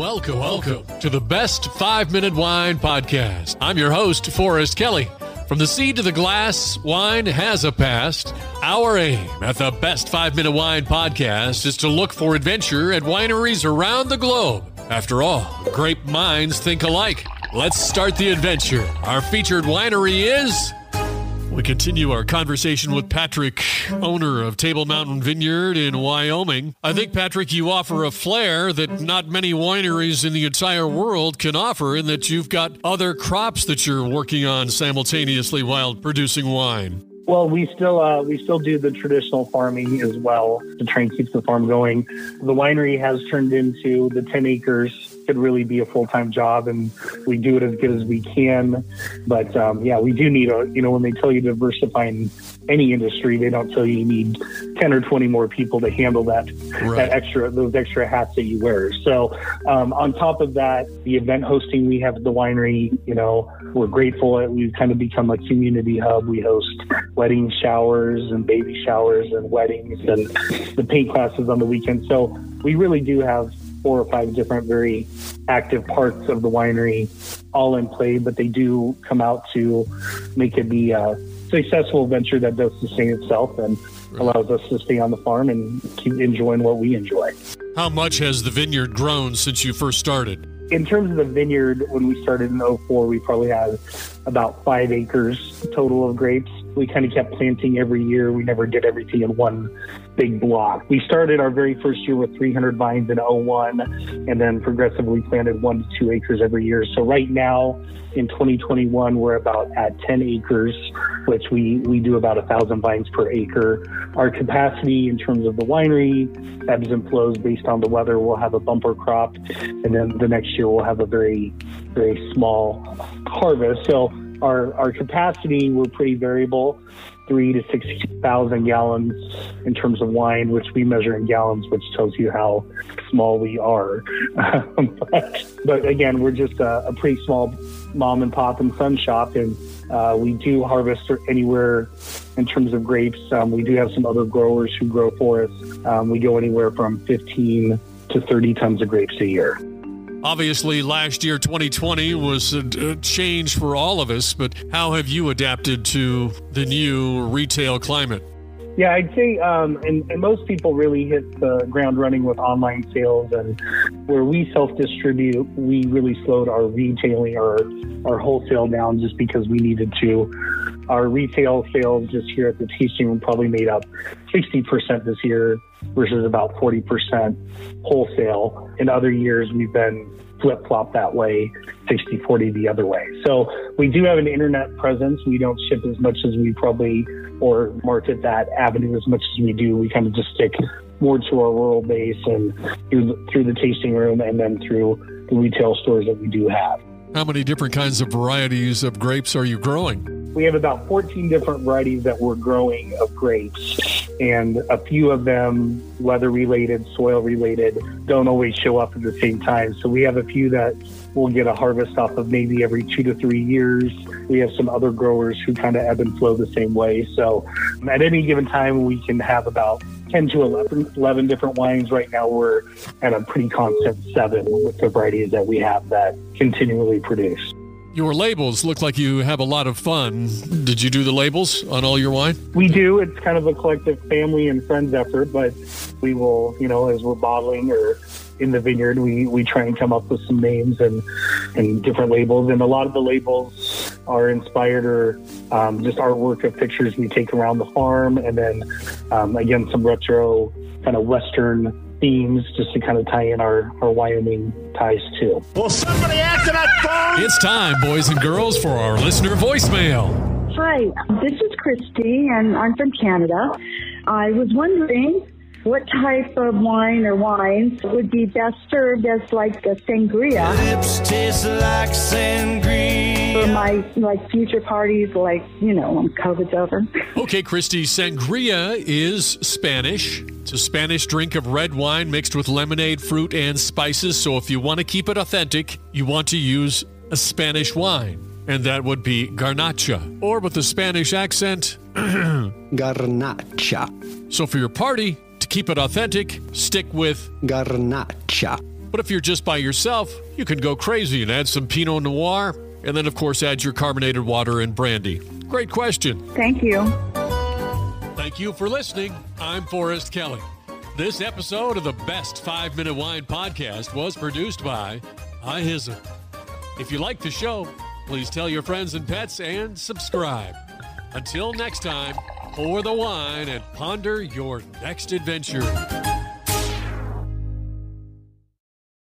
Welcome to the Best 5-Minute Wine Podcast. I'm your host, Forrest Kelly. From the seed to the glass, wine has a past. Our aim at the Best 5-Minute Wine Podcast is to look for adventure at wineries around the globe. After all, grape minds think alike. Let's start the adventure. Our featured winery is... We continue our conversation with Patrick, owner of Table Mountain Vineyard in Wyoming. I think, Patrick, you offer a flair that not many wineries in the entire world can offer, in that you've got other crops that you're working on simultaneously while producing wine. Well, we still do the traditional farming as well to try and keep the farm going. The winery has turned into the 10 acres. Could really be a full-time job, and we do it as good as we can. But we do need when they tell you to diversify in any industry, they don't tell you need 10 or 20 more people to handle those extra hats that you wear. So on top of that, the event hosting we have at the winery, we're grateful. We've kind of become a community hub. We host wedding showers and baby showers and weddings and the paint classes on the weekend. So we really do have 4 or 5 different very active parts of the winery all in play, but they do come out to make it be a successful venture that does sustain itself and allows us to stay on the farm and keep enjoying what we enjoy. How much has the vineyard grown since you first started? In terms of the vineyard, when we started in 2004, we probably had about 5 acres total of grapes. We kind of kept planting every year. We never did everything in one big block. We started our very first year with 300 vines in 2001, and then progressively planted 1 to 2 acres every year. So right now, in 2021, we're about at 10 acres, which we do about 1,000 vines per acre. Our capacity in terms of the winery ebbs and flows based on the weather. We'll have a bumper crop, and then the next year we'll have a very, very small harvest. So our capacity, we're pretty variable, 3,000 to 6,000 gallons in terms of wine, which we measure in gallons, which tells you how small we are. But again, we're just a pretty small mom and pop and son shop, and we do harvest anywhere in terms of grapes. We do have some other growers who grow for us. We go anywhere from 15 to 30 tons of grapes a year. Obviously, last year, 2020, was a change for all of us, but how have you adapted to the new retail climate? Yeah, I'd say, and most people really hit the ground running with online sales, and where we self-distribute, we really slowed our retailing or our wholesale down just because we needed to. Our retail sales just here at the tasting room probably made up 60% this year versus about 40% wholesale. In other years, we've been flip-flop that way, 60-40 the other way. So we do have an internet presence. We don't ship as much as we probably, or market that avenue as much as we do. We kind of just stick more to our rural base and through the tasting room and then through the retail stores that we do have. How many different kinds of varieties of grapes are you growing? We have about 14 different varieties that we're growing of grapes, and a few of them, weather-related, soil-related, don't always show up at the same time. So we have a few that we'll get a harvest off of maybe every 2 to 3 years. We have some other growers who kind of ebb and flow the same way. So at any given time, we can have about 10 to 11 different wines. Right now, we're at a pretty constant 7 with the varieties that we have that continually produce. Your labels look like you have a lot of fun. Did you do the labels on all your wine? We do. It's kind of a collective family and friends effort, but we will, as we're bottling or in the vineyard, we try and come up with some names and different labels. And a lot of the labels are inspired or just artwork of pictures we take around the farm. And then, again, some retro kind of Western themes just to kind of tie in our Wyoming ties too. Will somebody answer that phone? It's time, boys and girls, for our listener voicemail. Hi, this is Christy, and I'm from Canada. I was wondering what type of wine or wines would be best served as like a sangria. Lips taste like sangria. For my future parties, when COVID's over. Okay, Christy, sangria is Spanish. It's a Spanish drink of red wine mixed with lemonade, fruit, and spices. So if you want to keep it authentic, you want to use a Spanish wine. And that would be garnacha. Or with a Spanish accent, garnacha. So for your party, to keep it authentic, stick with garnacha. But if you're just by yourself, you can go crazy and add some Pinot Noir, and then, of course, add your carbonated water and brandy. Great question. Thank you. Thank you for listening. I'm Forrest Kelly. This episode of the Best 5 Minute Wine Podcast was produced by iHizzle. If you like the show, please tell your friends and pets and subscribe. Until next time, pour the wine and ponder your next adventure.